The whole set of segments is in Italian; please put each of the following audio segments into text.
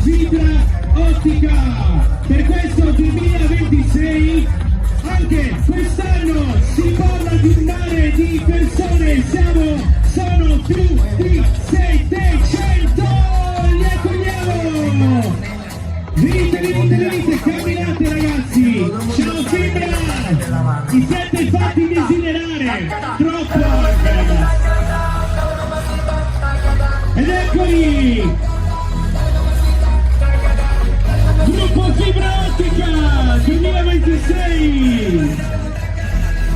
Fibra Ottica. Per questo 2026 anche quest'anno si parla di un mare di persone, sono più di 700, li accogliamo! Venite, camminate ragazzi! Ciao Fibra! Ti siete fatti desiderare! Troppo! Ed eccoli! Gruppo Fibra Ottica 2026!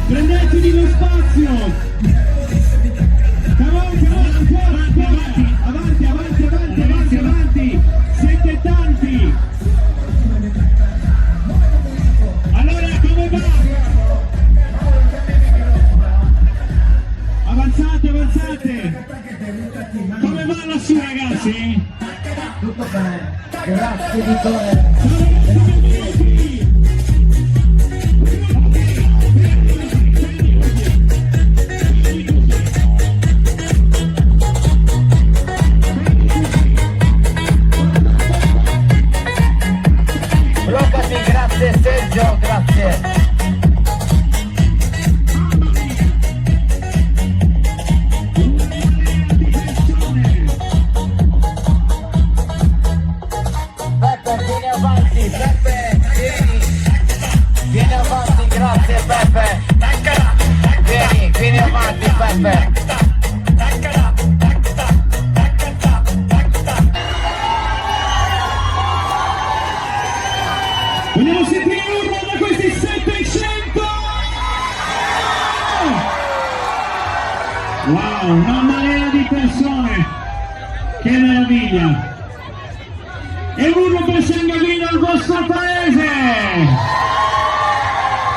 Prendetevi lo spazio! Avanti! Siete tanti! Allora come va? Avanzate! Come va lassù ragazzi? Tutto bene, grazie Vittorio. Grazie Sergio, grazie. Peppe, vieni avanti, Peppe, vieni avanti, grazie Peppe. Vieni avanti Peppe. Vogliamo sentire urla da questi 700! Wow, una marea di persone! Che meraviglia! E un urlo per San Gavino al vostro paese!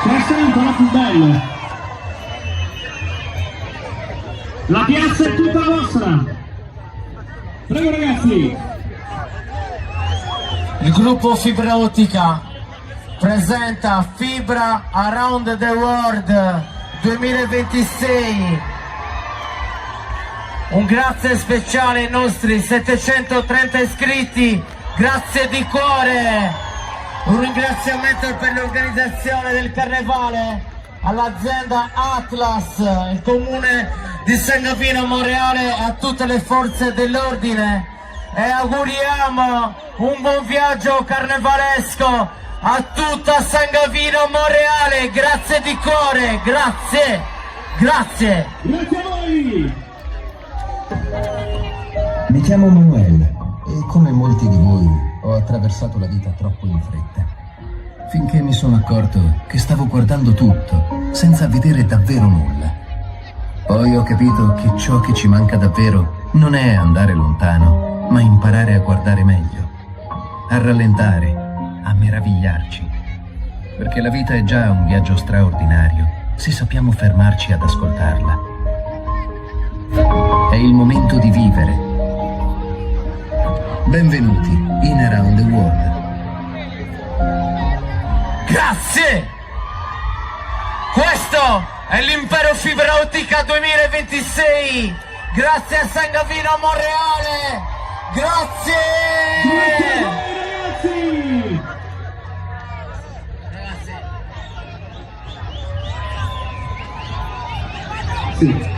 Questo è ancora più bello! La piazza è tutta vostra! Prego ragazzi! Il gruppo Fibra Ottica presenta Fibra Around the World 2026. Un grazie speciale ai nostri 730 iscritti, grazie di cuore. Un ringraziamento per l'organizzazione del carnevale all'azienda Atlas, il comune di San Gavino Monreale e a tutte le forze dell'ordine. E auguriamo un buon viaggio carnevalesco a tutta San Gavino Monreale, grazie di cuore, grazie. Grazie a voi! Mi chiamo Manuel e come molti di voi ho attraversato la vita troppo in fretta, finché mi sono accorto che stavo guardando tutto senza vedere davvero nulla. Poi ho capito che ciò che ci manca davvero non è andare lontano, ma imparare a guardare meglio, a rallentare, a meravigliarci, perché la vita è già un viaggio straordinario se sappiamo fermarci ad ascoltarla. È il momento di vivere. Benvenuti in Around the World. Grazie! Questo è l'Impero Fibra Ottica 2026, grazie a San Gavino Monreale, grazie! Grazie a voi ragazzi! Sì.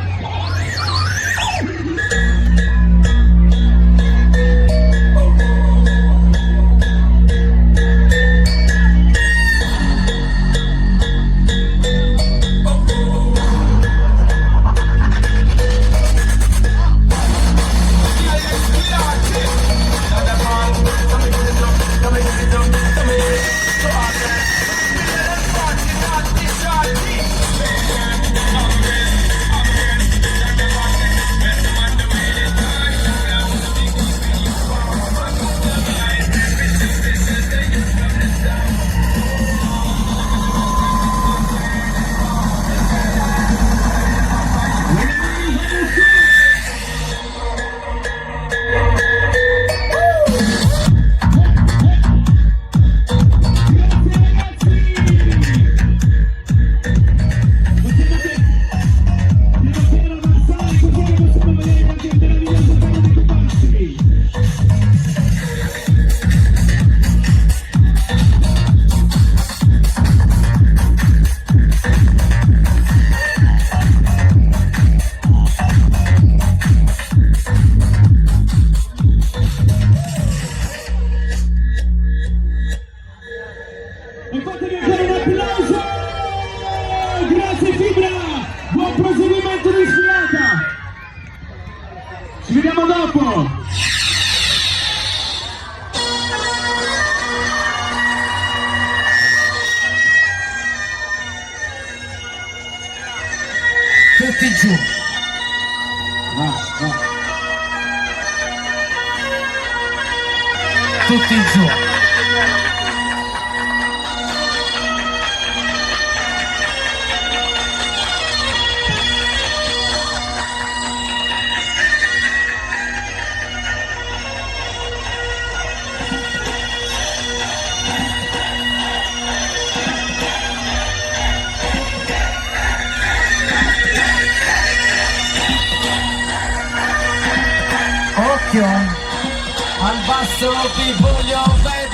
tutti giù. Tutti giù. Occhio al basso vi voglio vedere.